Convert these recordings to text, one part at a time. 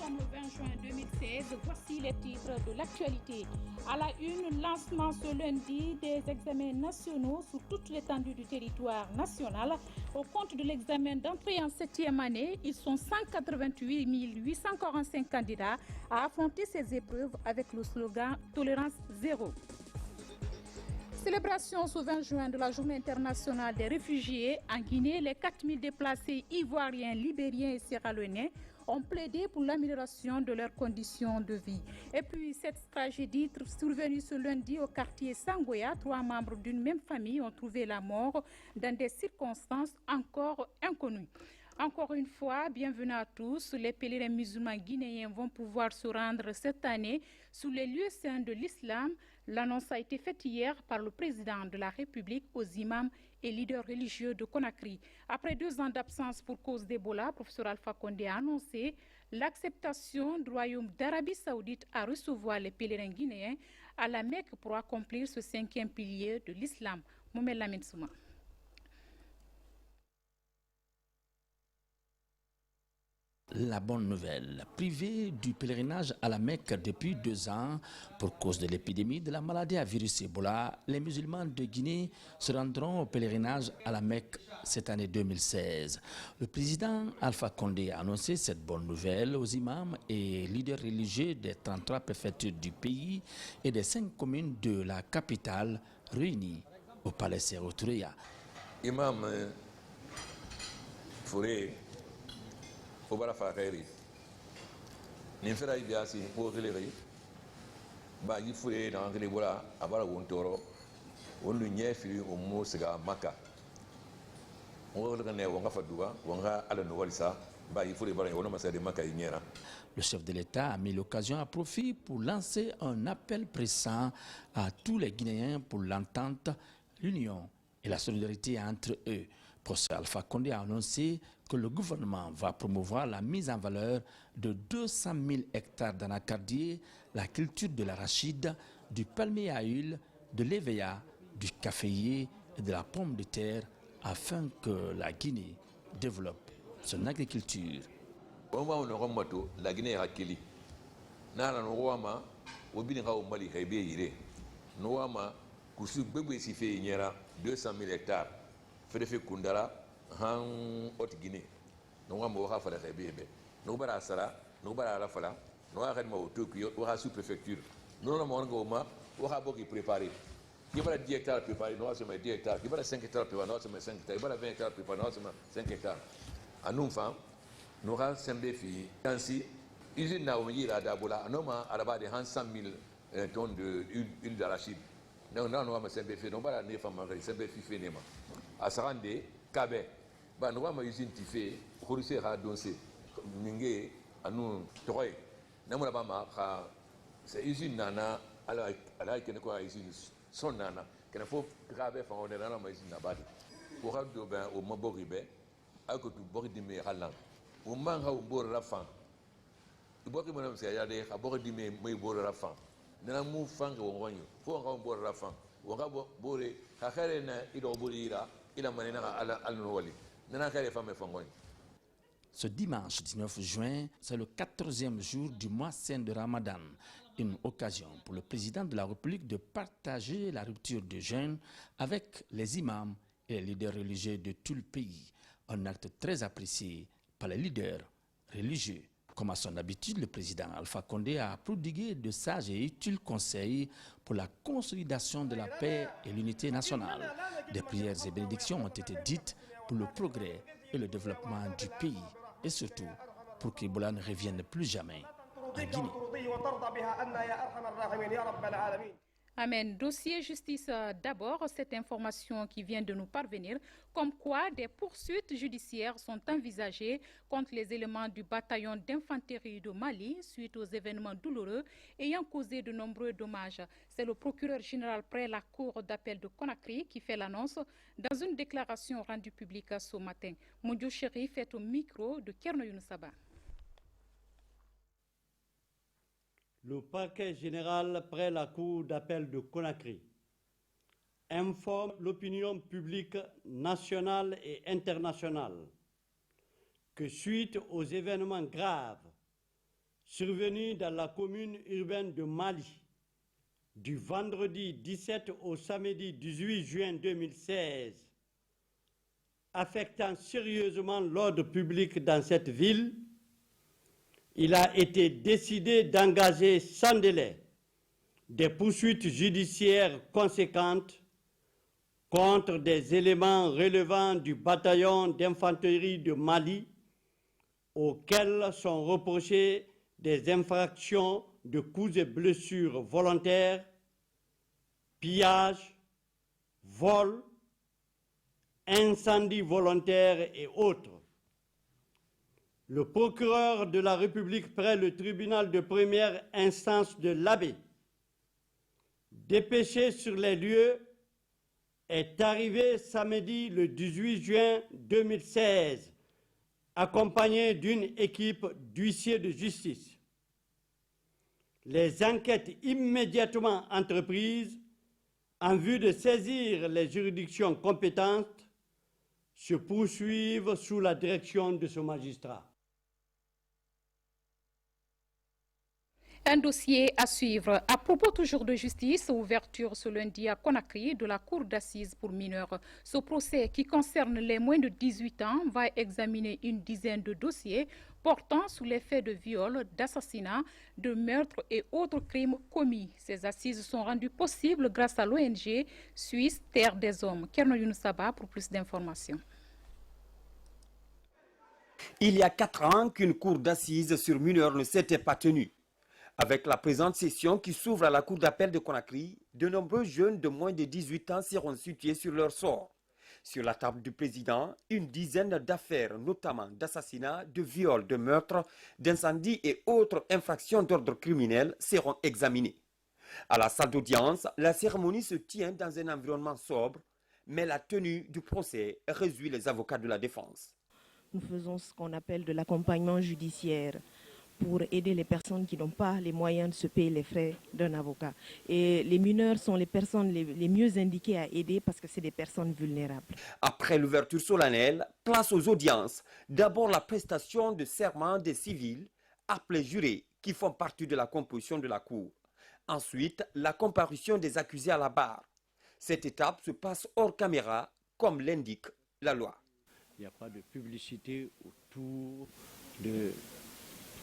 sommes le 20 juin 2016. Voici les titres de l'actualité. À la une, lancement ce lundi des examens nationaux sur toute l'étendue du territoire national. Au compte de l'examen d'entrée en 7e année, ils sont 188 845 candidats à affronter ces épreuves avec le slogan « Tolérance zéro ». Célébration ce 20 juin de la Journée internationale des réfugiés. En Guinée, les 4000 déplacés ivoiriens, libériens et sierra-léonais ont plaidé pour l'amélioration de leurs conditions de vie. Et puis, cette tragédie survenue ce lundi au quartier Sangoya, 3 membres d'une même famille ont trouvé la mort dans des circonstances encore inconnues. Encore une fois, bienvenue à tous. Les pèlerins musulmans guinéens vont pouvoir se rendre cette année sous les lieux saints de l'islam. L'annonce a été faite hier par le président de la République aux imams et leaders religieux de Conakry. Après 2 ans d'absence pour cause d'Ebola, professeur Alpha Condé a annoncé l'acceptation du royaume d'Arabie Saoudite à recevoir les pèlerins guinéens à la Mecque pour accomplir ce 5e pilier de l'islam. Mohamed Lamine Souma. La bonne nouvelle, privés du pèlerinage à la Mecque depuis 2 ans pour cause de l'épidémie de la maladie à virus Ebola, les musulmans de Guinée se rendront au pèlerinage à la Mecque cette année 2016. Le président Alpha Condé a annoncé cette bonne nouvelle aux imams et leaders religieux des 33 préfectures du pays et des 5 communes de la capitale réunies au palais Sékou Touré. Imam Fouré Obara Fakari, Ninfera Ibiasi, Poteleri, Bayi Fure, Nangrebola, Abara Wontoro, Ondu Nyefi, Omo Sega Maka. Le chef de l'État a mis l'occasion à profit pour lancer un appel pressant à tous les Guinéens pour l'entente, l'union et la solidarité entre eux. Professeur Alpha Condé a annoncé que le gouvernement va promouvoir la mise en valeur de 200 000 hectares d'anacardier, la culture de l'arachide, du palmier à huile, de l'éveilla, du caféier et de la pomme de terre afin que la Guinée développe son agriculture. La Guinée a kili. Nana Noama, Obinra Mali Hébé, Noama, Koussou Bébé Sifé, 200 000 hectares. Fédéfé Kundara, Han Haute Guinée. Noama Oha Fala Hébé, Nobara Sara, Nobara Rafala, Noa Redma au Tokyo, Oha sous-préfecture. Nous avons Goma, Oha Boki préparé. Il y a 10 hectares préparés, nous avons 10 hectares. Il y a 5 hectares préparés, nous avons 5 hectares. Il y a 20 hectares préparés, nous avons 5 hectares. À nous, femmes, nous avons 5 filles. Ainsi, l'usine Naomi, la Dabola, nous avons 100 000 tonnes d'huile d'arachide. Nous avons 5 filles, nous avons 5 filles. À Sarande, Kabe, nous avons une usine Tifé, Khourisé Radonsé, Ningue, à nous, Troy. Nous avons une usine Nana, à la usine. Son nana, qu'il faut graver on est dans la maison d'abadi. Pour avoir au Maboribe, à côté du bord de mes halans. Au manga au bord de la fin. Le bord de mon c'est à dire à bord de mes bord de la fin. N'a mou fang au royaume. Faut encore au bord de la fin. Ou à bord de Hakarena, il obolira, il a mané à l'Ouali. N'a qu'à les femmes et fangoy. Ce dimanche 19 juin, c'est le 14e jour du mois saint de Ramadan. Une occasion pour le président de la République de partager la rupture de jeûne avec les imams et les leaders religieux de tout le pays. Un acte très apprécié par les leaders religieux. Comme à son habitude, le président Alpha Condé a prodigué de sages et utiles conseils pour la consolidation de la paix et l'unité nationale. Des prières et bénédictions ont été dites pour le progrès et le développement du pays. Et surtout, pour qu'Ebola ne revienne plus jamais en Guinée. Amen. Dossier justice d'abord, cette information qui vient de nous parvenir, comme quoi des poursuites judiciaires sont envisagées contre les éléments du bataillon d'infanterie de Mali suite aux événements douloureux ayant causé de nombreux dommages. C'est le procureur général près la cour d'appel de Conakry qui fait l'annonce dans une déclaration rendue publique ce matin. Moundiou Chérif est au micro de Kerno Younoussaba. Le parquet général près la cour d'appel de Conakry informe l'opinion publique nationale et internationale que suite aux événements graves survenu dans la commune urbaine de Mali du vendredi 17 au samedi 18 juin 2016, affectant sérieusement l'ordre public dans cette ville, il a été décidé d'engager sans délai des poursuites judiciaires conséquentes contre des éléments relevant du bataillon d'infanterie de Mali auxquels sont reprochées des infractions de coups et blessures volontaires, pillage, vol, incendie volontaire et autres. Le procureur de la République près le tribunal de première instance de l'Abbé, dépêché sur les lieux, est arrivé samedi le 18 juin 2016, accompagné d'une équipe d'huissiers de justice. Les enquêtes immédiatement entreprises en vue de saisir les juridictions compétentes se poursuivent sous la direction de ce magistrat. Un dossier à suivre. À propos toujours de justice, ouverture ce lundi à Conakry de la cour d'assises pour mineurs. Ce procès qui concerne les moins de 18 ans va examiner une dizaine de dossiers portant sous les faits de viol, d'assassinat, de meurtre et autres crimes commis. Ces assises sont rendues possibles grâce à l'ONG suisse Terre des Hommes. Kerno Younoussaba pour plus d'informations. Il y a 4 ans qu'une cour d'assises sur mineurs ne s'était pas tenue. Avec la présente session qui s'ouvre à la cour d'appel de Conakry, de nombreux jeunes de moins de 18 ans seront situés sur leur sort. Sur la table du président, une dizaine d'affaires, notamment d'assassinats, de viols, de meurtres, d'incendies et autres infractions d'ordre criminel seront examinées. À la salle d'audience, la cérémonie se tient dans un environnement sobre, mais la tenue du procès réjouit les avocats de la défense. Nous faisons ce qu'on appelle de l'accompagnement judiciaire pour aider les personnes qui n'ont pas les moyens de se payer les frais d'un avocat. Et les mineurs sont les personnes les mieux indiquées à aider parce que c'est des personnes vulnérables. Après l'ouverture solennelle, place aux audiences. D'abord la prestation de serment des civils, appelés jurés, qui font partie de la composition de la cour. Ensuite, la comparution des accusés à la barre. Cette étape se passe hors caméra, comme l'indique la loi. Il n'y a pas de publicité autour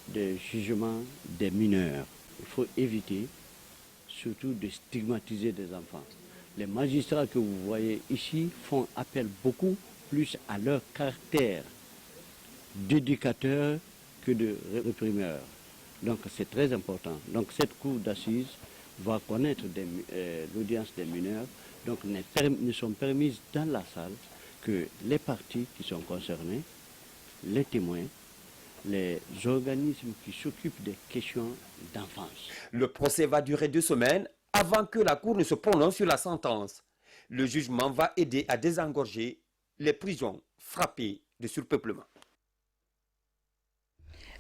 des jugements des mineurs. Il faut éviter surtout de stigmatiser des enfants. Les magistrats que vous voyez ici font appel beaucoup plus à leur caractère d'éducateur que de réprimeur. Donc c'est très important. Donc cette cour d'assises va connaître l'audience des mineurs. Donc ne sont permises dans la salle que les parties qui sont concernées, les témoins, les organismes qui s'occupent des questions d'enfance. Le procès va durer 2 semaines avant que la Cour ne se prononce sur la sentence. Le jugement va aider à désengorger les prisons frappées de surpeuplement.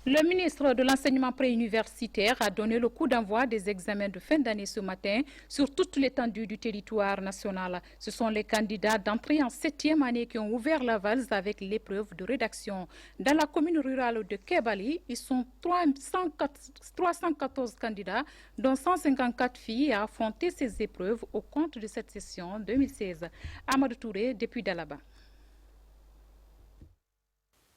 Le ministre de l'Enseignement préuniversitaire a donné le coup d'envoi des examens de fin d'année ce matin sur toute l'étendue du territoire national. Ce sont les candidats d'entrée en 7e année qui ont ouvert la valse avec l'épreuve de rédaction. Dans la commune rurale de Kébali, ils sont 314 candidats, dont 154 filles, à affronter ces épreuves au compte de cette session 2016. Amadou Touré, depuis Dalaba.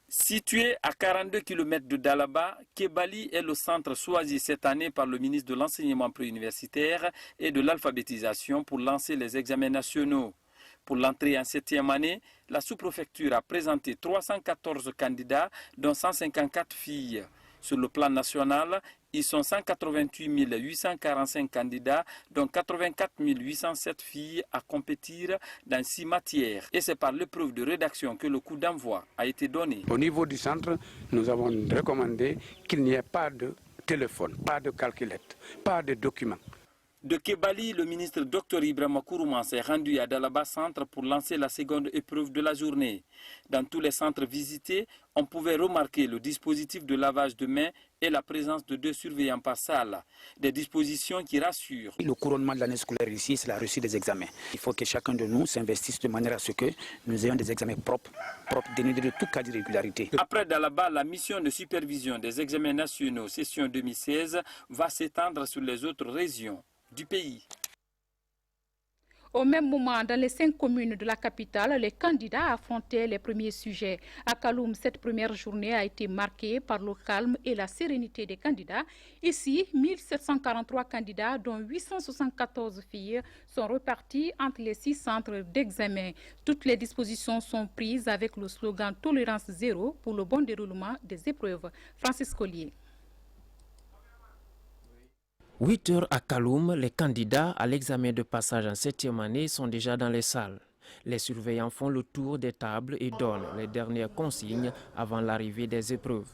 Situé à 42 km de Dalaba, Kébali est le centre choisi cette année par le ministre de l'Enseignement préuniversitaire et de l'alphabétisation pour lancer les examens nationaux. Pour l'entrée en 7e année, la sous-préfecture a présenté 314 candidats, dont 154 filles. Sur le plan national, ils sont 188 845 candidats, dont 84 807 filles à compétir dans 6 matières. Et c'est par l'épreuve de rédaction que le coup d'envoi a été donné. Au niveau du centre, nous avons recommandé qu'il n'y ait pas de téléphone, pas de calculette, pas de documents. De Kébali, le ministre Dr Ibrahima Kourouma s'est rendu à Dalaba Centre pour lancer la seconde épreuve de la journée. Dans tous les centres visités, on pouvait remarquer le dispositif de lavage de mains et la présence de 2 surveillants par salle. Des dispositions qui rassurent. Le couronnement de l'année scolaire ici, c'est la réussite des examens. Il faut que chacun de nous s'investisse de manière à ce que nous ayons des examens propres dénudés de tout cas d'irrégularité. Après Dalaba, la mission de supervision des examens nationaux session 2016 va s'étendre sur les autres régions du pays. Au même moment, dans les 5 communes de la capitale, les candidats affrontaient les premiers sujets. À Kaloum, cette première journée a été marquée par le calme et la sérénité des candidats. Ici, 1743 candidats, dont 874 filles, sont repartis entre les 6 centres d'examen. Toutes les dispositions sont prises avec le slogan « Tolérance zéro » pour le bon déroulement des épreuves. Francis Collier. 8 heures à Kaloum, les candidats à l'examen de passage en 7e année sont déjà dans les salles. Les surveillants font le tour des tables et donnent les dernières consignes avant l'arrivée des épreuves.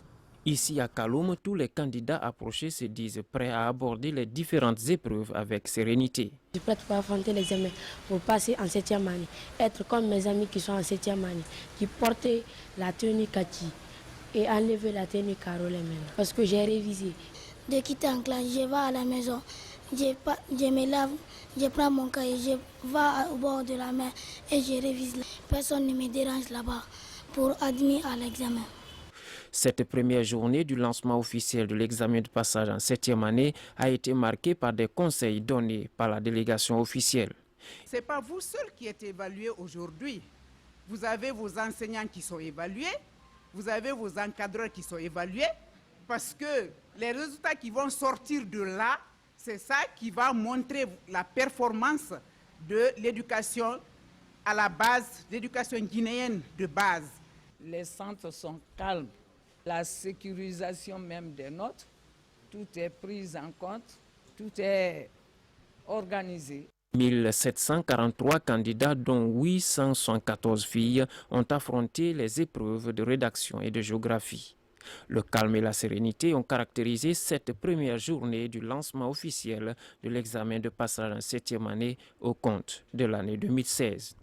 Ici à Kaloum, tous les candidats approchés se disent prêts à aborder les différentes épreuves avec sérénité. Je suis prête pour affronter l'examen, pour passer en 7e année, être comme mes amis qui sont en 7e année, qui portent la tenue kaki et enlever la tenue carolée maintenant, parce que j'ai révisé. De quitter en classe, je vais à la maison, je me lave, je prends mon cahier, je vais au bord de la mer et je révise. Personne ne me dérange là-bas pour admettre à l'examen. Cette première journée du lancement officiel de l'examen de passage en 7e année a été marquée par des conseils donnés par la délégation officielle. Ce n'est pas vous seuls qui êtes évalués aujourd'hui. Vous avez vos enseignants qui sont évalués, vous avez vos encadreurs qui sont évalués, parce que les résultats qui vont sortir de là, c'est ça qui va montrer la performance de l'éducation à la base, l'éducation guinéenne de base. Les centres sont calmes. La sécurisation même des notes, tout est pris en compte, tout est organisé. 1743 candidats, dont 874 filles, ont affronté les épreuves de rédaction et de géographie. Le calme et la sérénité ont caractérisé cette première journée du lancement officiel de l'examen de passage en 7e année au compte de l'année 2016.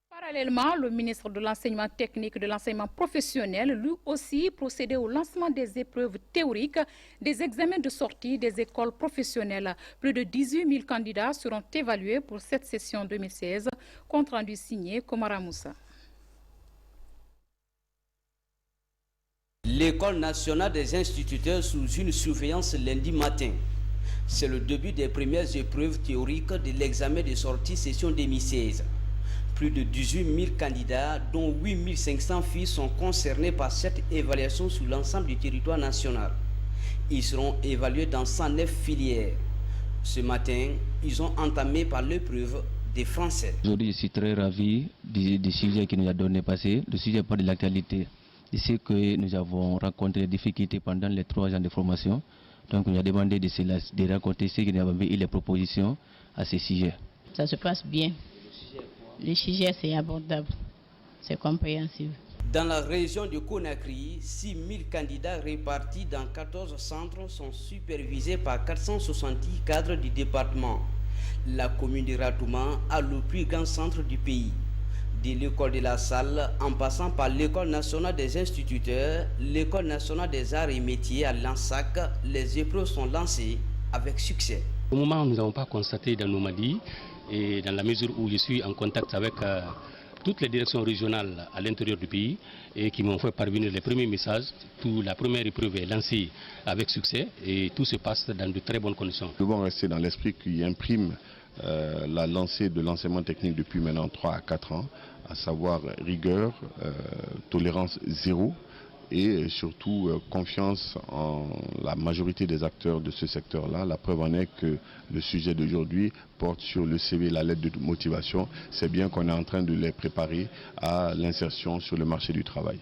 Parallèlement, le ministre de l'Enseignement technique et de l'Enseignement professionnel, lui aussi, procédait au lancement des épreuves théoriques des examens de sortie des écoles professionnelles. Plus de 18 000 candidats seront évalués pour cette session 2016. Compte rendu signé Komara Moussa. L'école nationale des instituteurs sous une surveillance lundi matin. C'est le début des premières épreuves théoriques de l'examen de sortie session 2016. Plus de 18 000 candidats, dont 8 500 filles, sont concernés par cette évaluation sur l'ensemble du territoire national. Ils seront évalués dans 109 filières. Ce matin, ils ont entamé par l'épreuve des Français. Aujourd'hui, je suis très ravi du sujet qui nous a donné passé. Le sujet pas de l'actualité. Je sais que nous avons rencontré des difficultés pendant les 3 ans de formation. Donc, on a demandé de raconter ce qui nous avait mis les propositions à ce sujet. Ça se passe bien. Le sujet, c'est abordable. C'est compréhensible. Dans la région de Conakry, 6 000 candidats répartis dans 14 centres sont supervisés par 470 cadres du département. La commune de Ratouma a le plus grand centre du pays. De l'école de la Salle, en passant par l'école nationale des instituteurs, l'école nationale des arts et métiers à Lansac, les épreuves sont lancées avec succès. Au moment où nous n'avons pas constaté d'anomalie, et dans la mesure où je suis en contact avec toutes les directions régionales à l'intérieur du pays et qui m'ont fait parvenir les premiers messages, la première épreuve est lancée avec succès et tout se passe dans de très bonnes conditions. Nous devons rester dans l'esprit qui imprime la lancée de l'enseignement technique depuis maintenant 3 à 4 ans, à savoir rigueur, tolérance zéro et surtout confiance en la majorité des acteurs de ce secteur-là. La preuve en est que le sujet d'aujourd'hui porte sur le CV, la lettre de motivation. C'est bien qu'on est en train de les préparer à l'insertion sur le marché du travail.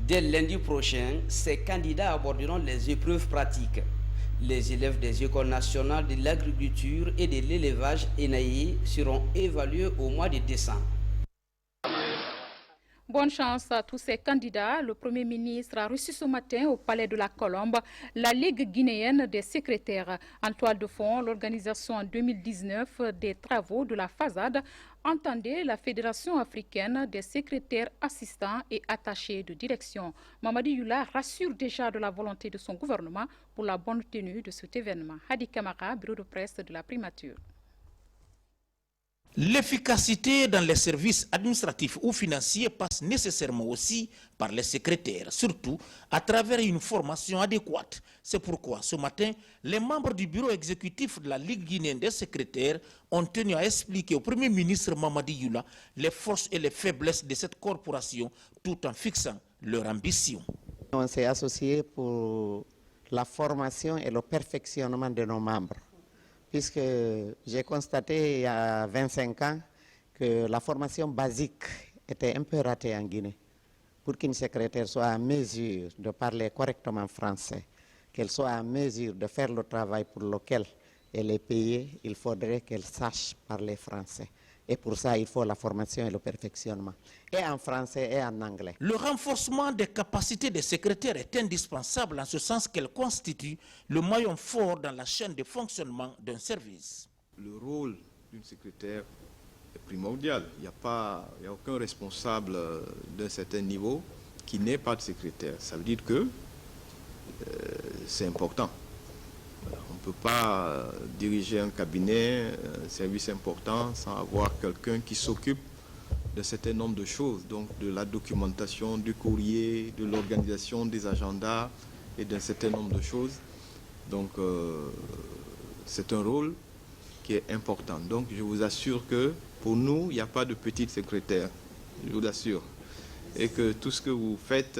Dès lundi prochain, ces candidats aborderont les épreuves pratiques. Les élèves des écoles nationales de l'agriculture et de l'élevage ENAE seront évalués au mois de décembre. Bonne chance à tous ces candidats. Le Premier ministre a reçu ce matin au Palais de la Colombe la Ligue guinéenne des secrétaires. En toile de fond, l'organisation en 2019 des travaux de la FASAD entendait la Fédération africaine des secrétaires assistants et attachés de direction. Mamadi Youla rassure déjà de la volonté de son gouvernement pour la bonne tenue de cet événement. Hadi Kamara, bureau de presse de la primature. L'efficacité dans les services administratifs ou financiers passe nécessairement aussi par les secrétaires, surtout à travers une formation adéquate. C'est pourquoi ce matin, les membres du bureau exécutif de la Ligue guinéenne des secrétaires ont tenu à expliquer au Premier ministre Mamadi Youla les forces et les faiblesses de cette corporation tout en fixant leur ambition. On s'est associé pour la formation et le perfectionnement de nos membres, puisque j'ai constaté il y a 25 ans que la formation basique était un peu ratée en Guinée. Pour qu'une secrétaire soit en mesure de parler correctement français, qu'elle soit en mesure de faire le travail pour lequel elle est payée, il faudrait qu'elle sache parler français. Et pour ça, il faut la formation et le perfectionnement, et en français et en anglais. Le renforcement des capacités des secrétaires est indispensable en ce sens qu'elle constitue le maillon fort dans la chaîne de fonctionnement d'un service. Le rôle d'une secrétaire est primordial. Il n'y a aucun responsable d'un certain niveau qui n'est pas de secrétaire. Ça veut dire que c'est important. On ne peut pas diriger un cabinet, un service important, sans avoir quelqu'un qui s'occupe d'un certain nombre de choses, donc de la documentation, du courrier, de l'organisation des agendas et d'un certain nombre de choses. Donc c'est un rôle qui est important. Donc je vous assure que pour nous, il n'y a pas de petite secrétaire, je vous assure. Et que tout ce que vous faites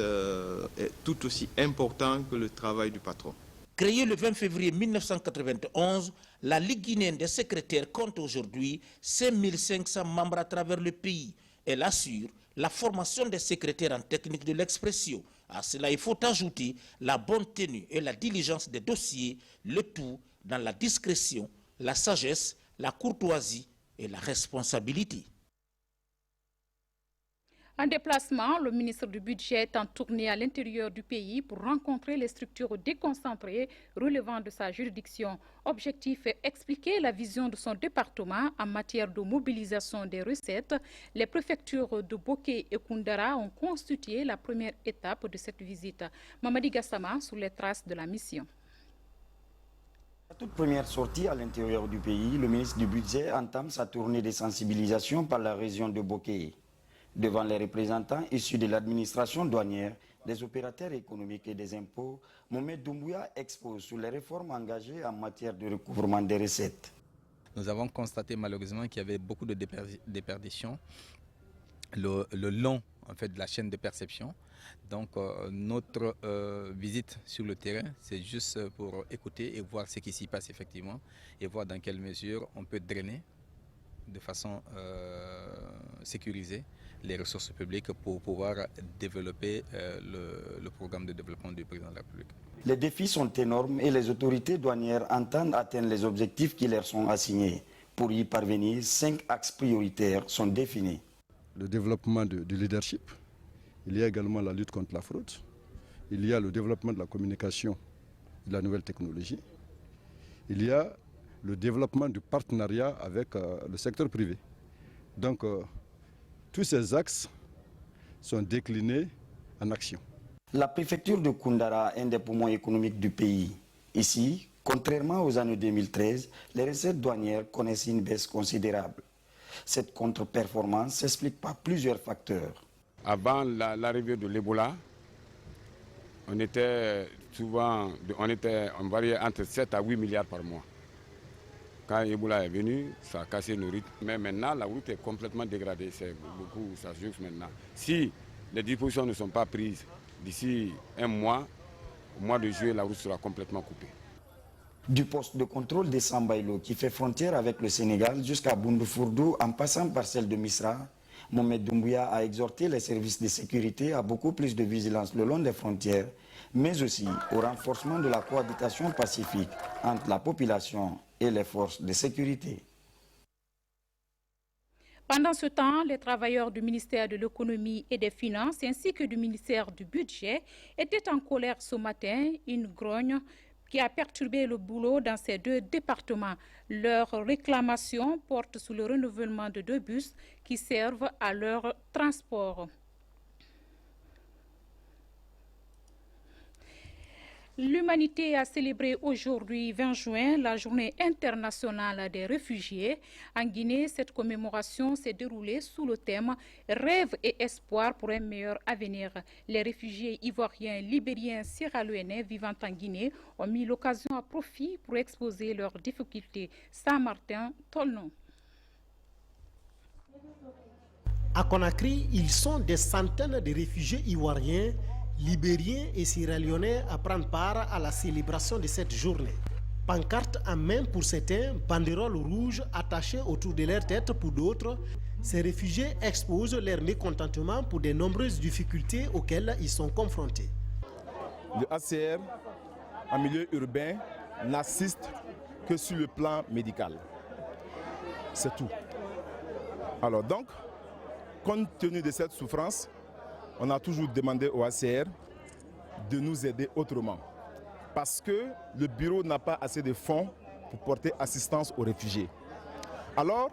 est tout aussi important que le travail du patron. Créée le 20 février 1991, la Ligue guinéenne des secrétaires compte aujourd'hui 5500 membres à travers le pays. Elle assure la formation des secrétaires en technique de l'expression. À cela, il faut ajouter la bonne tenue et la diligence des dossiers, le tout dans la discrétion, la sagesse, la courtoisie et la responsabilité. En déplacement, le ministre du Budget est en tournée à l'intérieur du pays pour rencontrer les structures déconcentrées relevant de sa juridiction. Objectif est expliquer la vision de son département en matière de mobilisation des recettes. Les préfectures de Boké et Koundara ont constitué la première étape de cette visite. Mamadi Gassama sur les traces de la mission. À toute première sortie à l'intérieur du pays, le ministre du Budget entame sa tournée de sensibilisation par la région de Boké. Devant les représentants issus de l'administration douanière, des opérateurs économiques et des impôts, Mohamed Doumbouya expose sur les réformes engagées en matière de recouvrement des recettes. Nous avons constaté malheureusement qu'il y avait beaucoup de déperditions le long en fait, de la chaîne de perception. Donc notre visite sur le terrain, c'est juste pour écouter et voir ce qui s'y passe effectivement et voir dans quelle mesure on peut drainer de façon sécurisée les ressources publiques pour pouvoir développer le programme de développement du président de la République. Les défis sont énormes et les autorités douanières entendent atteindre les objectifs qui leur sont assignés. Pour y parvenir, 5 axes prioritaires sont définis. Le développement du leadership, il y a également la lutte contre la fraude, il y a le développement de la communication et de la nouvelle technologie, il y a le développement du partenariat avec le secteur privé. Donc, tous ces axes sont déclinés en action. La préfecture de Koundara est un des poumons économiques du pays. Ici, contrairement aux années 2013, les recettes douanières connaissent une baisse considérable. Cette contre-performance s'explique par plusieurs facteurs. Avant l'arrivée de l'Ebola, on variait entre 7 à 8 milliards par mois. Quand Ebola est venu, ça a cassé nos rythmes. Mais maintenant, la route est complètement dégradée. C'est beaucoup, ça se joue maintenant. Si les dispositions ne sont pas prises d'ici un mois, au mois de juillet, la route sera complètement coupée. Du poste de contrôle de Sambaïlo, qui fait frontière avec le Sénégal, jusqu'à Boundoufourdou, en passant par celle de Misra, Mohamed Doumbouya a exhorté les services de sécurité à beaucoup plus de vigilance le long des frontières, mais aussi au renforcement de la cohabitation pacifique entre la population et les forces de sécurité. Pendant ce temps, les travailleurs du ministère de l'Économie et des Finances ainsi que du ministère du Budget étaient en colère ce matin, une grogne qui a perturbé le boulot dans ces deux départements. Leurs réclamations portent sur le renouvellement de 2 bus qui servent à leur transport. L'humanité a célébré aujourd'hui, 20 juin, la journée internationale des réfugiés. En Guinée, cette commémoration s'est déroulée sous le thème « Rêve et espoir pour un meilleur avenir ». Les réfugiés ivoiriens, libériens, sierra-léonais vivant en Guinée ont mis l'occasion à profit pour exposer leurs difficultés. Saint-Martin, Tolnon. À Conakry, ils sont des centaines de réfugiés ivoiriens, libériens et sierra-léonais à prendre part à la célébration de cette journée. Pancarte en main pour certains, banderoles rouges attachées autour de leur tête pour d'autres, ces réfugiés exposent leur mécontentement pour de nombreuses difficultés auxquelles ils sont confrontés. Le HCR, en milieu urbain, n'assiste que sur le plan médical. C'est tout. Alors donc, compte tenu de cette souffrance, on a toujours demandé au HCR de nous aider autrement. Parce que le bureau n'a pas assez de fonds pour porter assistance aux réfugiés. Alors,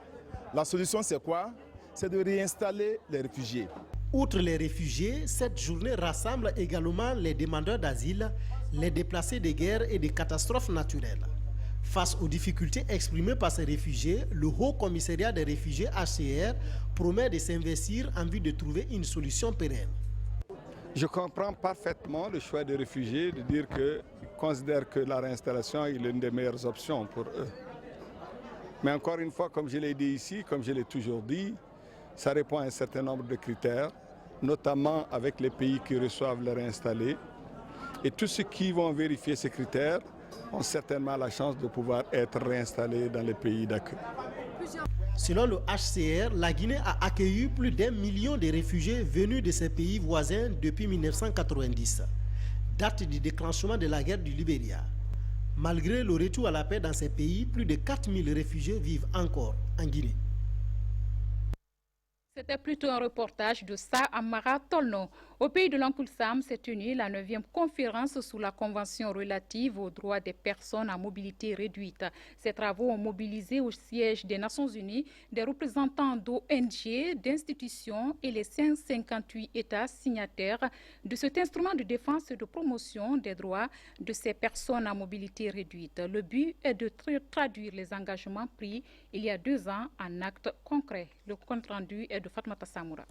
la solution c'est quoi? C'est de réinstaller les réfugiés. Outre les réfugiés, cette journée rassemble également les demandeurs d'asile, les déplacés de guerre et des catastrophes naturelles. Face aux difficultés exprimées par ces réfugiés, le Haut Commissariat des réfugiés HCR promet de s'investir en vue de trouver une solution pérenne. Je comprends parfaitement le choix des réfugiés de dire qu'ils considèrent que la réinstallation est l'une des meilleures options pour eux. Mais encore une fois, comme je l'ai dit ici, comme je l'ai toujours dit, ça répond à un certain nombre de critères, notamment avec les pays qui reçoivent les réinstallés. Et tous ceux qui vont vérifier ces critères ont certainement la chance de pouvoir être réinstallés dans les pays d'accueil. Selon le HCR, la Guinée a accueilli plus d'1 million de réfugiés venus de ses pays voisins depuis 1990, date du déclenchement de la guerre du Libéria. Malgré le retour à la paix dans ces pays, plus de 4000 réfugiés vivent encore en Guinée. C'était plutôt un reportage de Sa Amara Tolno. Au pays de l'Oncle Sam s'est tenue la 9e conférence sous la Convention relative aux droits des personnes à mobilité réduite. Ces travaux ont mobilisé au siège des Nations Unies des représentants d'ONG, d'institutions et les 158 États signataires de cet instrument de défense et de promotion des droits de ces personnes à mobilité réduite. Le but est de traduire les engagements pris il y a 2 ans en actes concrets. Le compte-rendu est de Fatmata Samoura.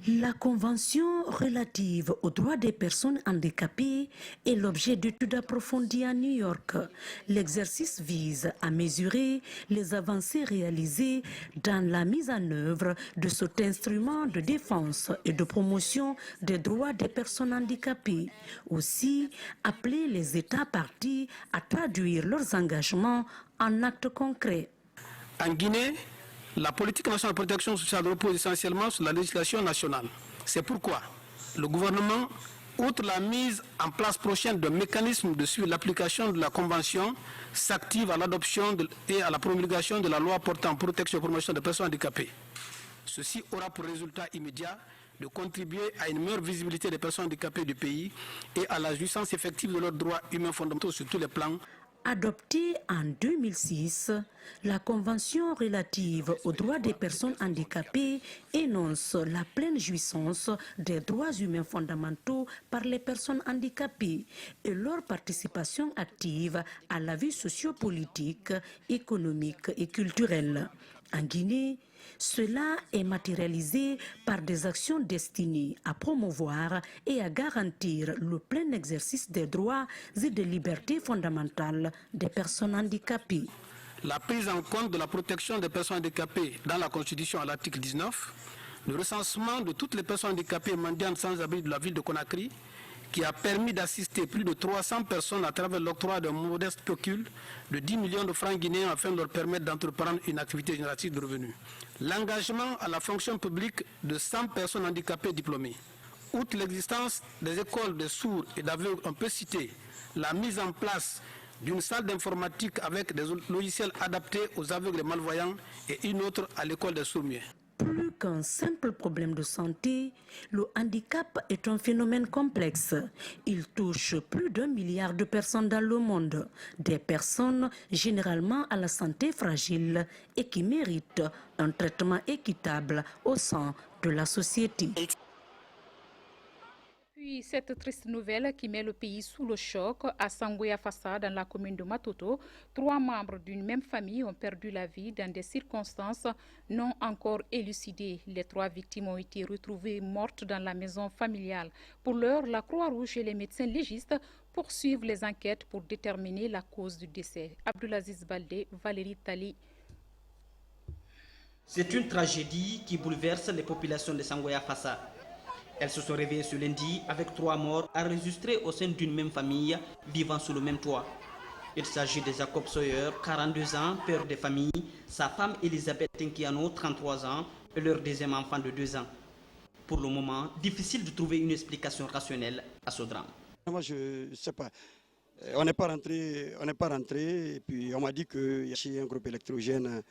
La Convention relative aux droits des personnes handicapées est l'objet d'études approfondies à New York. L'exercice vise à mesurer les avancées réalisées dans la mise en œuvre de cet instrument de défense et de promotion des droits des personnes handicapées. Aussi, appeler les États partis à traduire leurs engagements en actes concrets. En Guinée, la politique nationale de protection sociale repose essentiellement sur la législation nationale. C'est pourquoi le gouvernement, outre la mise en place prochaine d'un mécanisme de suivi de l'application de la Convention, s'active à l'adoption et à la promulgation de la loi portant protection et promotion des personnes handicapées. Ceci aura pour résultat immédiat de contribuer à une meilleure visibilité des personnes handicapées du pays et à la jouissance effective de leurs droits humains fondamentaux sur tous les plans. Adoptée en 2006, la Convention relative aux droits des personnes handicapées énonce la pleine jouissance des droits humains fondamentaux par les personnes handicapées et leur participation active à la vie sociopolitique, économique et culturelle. En Guinée, cela est matérialisé par des actions destinées à promouvoir et à garantir le plein exercice des droits et des libertés fondamentales des personnes handicapées. La prise en compte de la protection des personnes handicapées dans la Constitution à l'article 19, le recensement de toutes les personnes handicapées mendiantes sans abri de la ville de Conakry, qui a permis d'assister plus de 300 personnes à travers l'octroi d'un modeste pécule de 10 millions de francs guinéens afin de leur permettre d'entreprendre une activité génératrice de revenus. L'engagement à la fonction publique de 100 personnes handicapées diplômées. Outre l'existence des écoles de sourds et d'aveugles, on peut citer la mise en place d'une salle d'informatique avec des logiciels adaptés aux aveugles et malvoyants et une autre à l'école des sourds-muets. Plus qu'un simple problème de santé, le handicap est un phénomène complexe. Il touche plus d'1 milliard de personnes dans le monde, des personnes généralement à la santé fragile et qui méritent un traitement équitable au sein de la société. Puis cette triste nouvelle qui met le pays sous le choc, à Sangoya Fassa, dans la commune de Matoto, 3 membres d'une même famille ont perdu la vie dans des circonstances non encore élucidées. Les 3 victimes ont été retrouvées mortes dans la maison familiale. Pour l'heure, la Croix-Rouge et les médecins légistes poursuivent les enquêtes pour déterminer la cause du décès. Abdulaziz Baldé, Valérie Tali. C'est une tragédie qui bouleverse les populations de Sangoya Fassa. Elles se sont réveillées ce lundi avec 3 morts enregistrés au sein d'une même famille vivant sous le même toit. Il s'agit de Jacob Sawyer, 42 ans, père de famille, sa femme Elisabeth Tenkiano, 33 ans, et leur deuxième enfant de 2 ans. Pour le moment, difficile de trouver une explication rationnelle à ce drame. Moi, je ne sais pas. On n'est pas rentré, et puis on m'a dit qu'il y a un groupe électrogène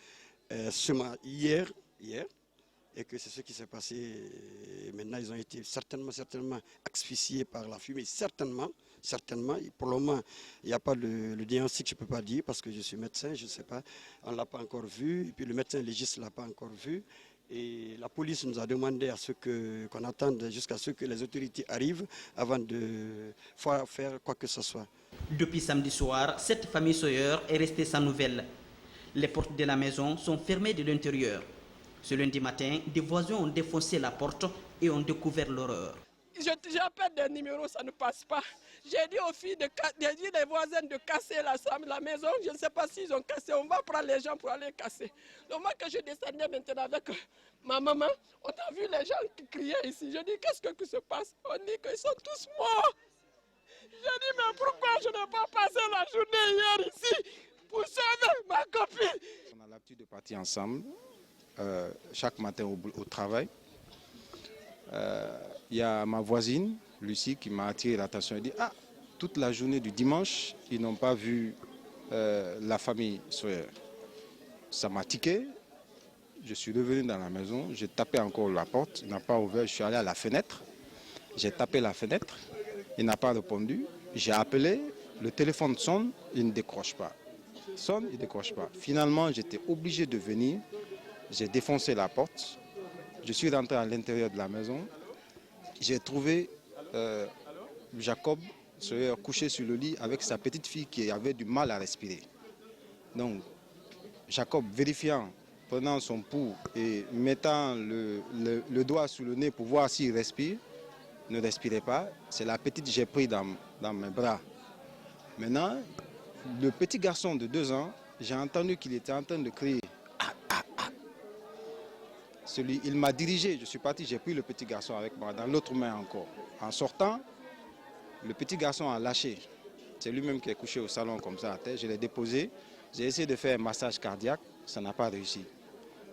hier, et que c'est ce qui s'est passé. Et maintenant, ils ont été certainement asphyxiés par la fumée. Certainement. Pour le moment, il n'y a pas le diagnostic, je ne peux pas dire, parce que je suis médecin, je ne sais pas. On ne l'a pas encore vu, et puis le médecin légiste ne l'a pas encore vu. Et la police nous a demandé qu'on attende jusqu'à ce que les autorités arrivent avant de faire quoi que ce soit. Depuis samedi soir, cette famille Sawyer est restée sans nouvelles. Les portes de la maison sont fermées de l'intérieur. Ce lundi matin, des voisins ont défoncé la porte et ont découvert l'horreur. J'appelle des numéros, ça ne passe pas. J'ai dit aux filles, j'ai dit aux voisins de casser la maison. Je ne sais pas s'ils ont cassé. On va prendre les gens pour aller casser. Le moment que je descendais maintenant avec ma maman, on a vu les gens qui criaient ici. Je dis, qu'est-ce qui se passe? On dit qu'ils sont tous morts. Je dis, mais pourquoi je n'ai pas passé la journée hier ici pour sauver ma copine? On a l'habitude de partir ensemble. Chaque matin au travail. Il y a ma voisine, Lucie, qui m'a attiré l'attention. Elle dit, toute la journée du dimanche, ils n'ont pas vu la famille Sawyer. Ça m'a tiqué. Je suis revenu dans la maison, j'ai tapé encore la porte, il n'a pas ouvert, je suis allé à la fenêtre. J'ai tapé la fenêtre, il n'a pas répondu. J'ai appelé, le téléphone sonne, il ne décroche pas. Sonne, il ne décroche pas. Finalement, j'étais obligé de venir. J'ai défoncé la porte, je suis rentré à l'intérieur de la maison, j'ai trouvé Jacob Sawyer couché sur le lit avec sa petite fille qui avait du mal à respirer. Donc Jacob, vérifiant, prenant son pouls et mettant le doigt sous le nez pour voir s'il respire, ne respirait pas. C'est la petite que j'ai pris dans mes bras. Maintenant, le petit garçon de 2 ans, j'ai entendu qu'il était en train de crier. Il m'a dirigé, je suis parti, j'ai pris le petit garçon avec moi, dans l'autre main encore. En sortant, le petit garçon a lâché. C'est lui-même qui est couché au salon comme ça à terre. Je l'ai déposé, j'ai essayé de faire un massage cardiaque, ça n'a pas réussi.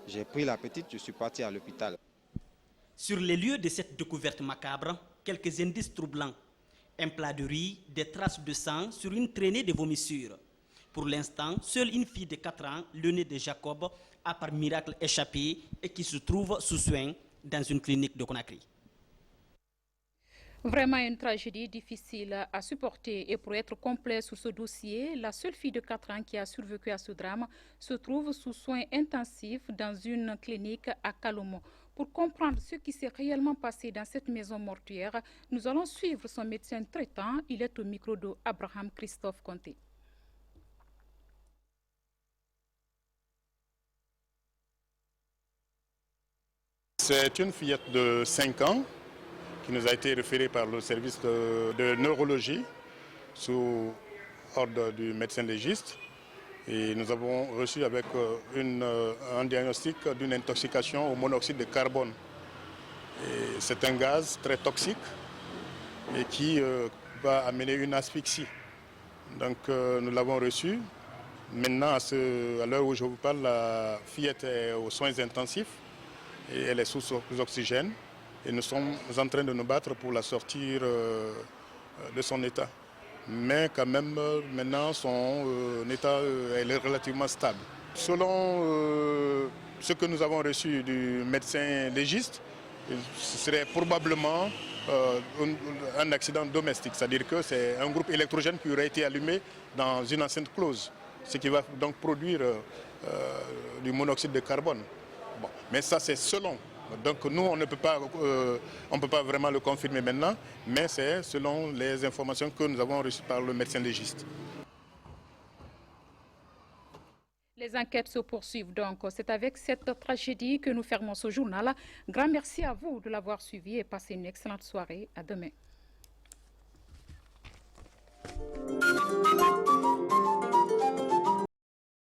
J'ai pris la petite, je suis parti à l'hôpital. Sur les lieux de cette découverte macabre, quelques indices troublants. Un plat de riz, des traces de sang sur une traînée de vomissures. Pour l'instant, seule une fille de 4 ans, l'aînée de Jacob, a par miracle échappé et qui se trouve sous soins dans une clinique de Conakry. Vraiment une tragédie difficile à supporter. Et pour être complet sur ce dossier, la seule fille de 4 ans qui a survécu à ce drame se trouve sous soins intensifs dans une clinique à Kalomo. Pour comprendre ce qui s'est réellement passé dans cette maison mortuaire, nous allons suivre son médecin traitant. Il est au micro de Abraham Christophe Conté. C'est une fillette de 5 ans qui nous a été référée par le service de neurologie sous ordre du médecin légiste. Et nous avons reçu avec un diagnostic d'une intoxication au monoxyde de carbone. C'est un gaz très toxique et qui va amener une asphyxie. Donc nous l'avons reçu. Maintenant, à l'heure où je vous parle, la fillette est aux soins intensifs. Et elle est sous oxygène et nous sommes en train de nous battre pour la sortir de son état. mais quand même maintenant son état elle est relativement stable. Selon ce que nous avons reçu du médecin légiste, ce serait probablement un accident domestique, c'est-à-dire que c'est un groupe électrogène qui aurait été allumé dans une enceinte close, ce qui va donc produire du monoxyde de carbone. Bon, mais ça c'est selon. Donc nous on ne peut pas vraiment le confirmer maintenant, mais c'est selon les informations que nous avons reçues par le médecin légiste. Les enquêtes se poursuivent donc. C'est avec cette tragédie que nous fermons ce journal. Grand merci à vous de l'avoir suivi et passez une excellente soirée. À demain.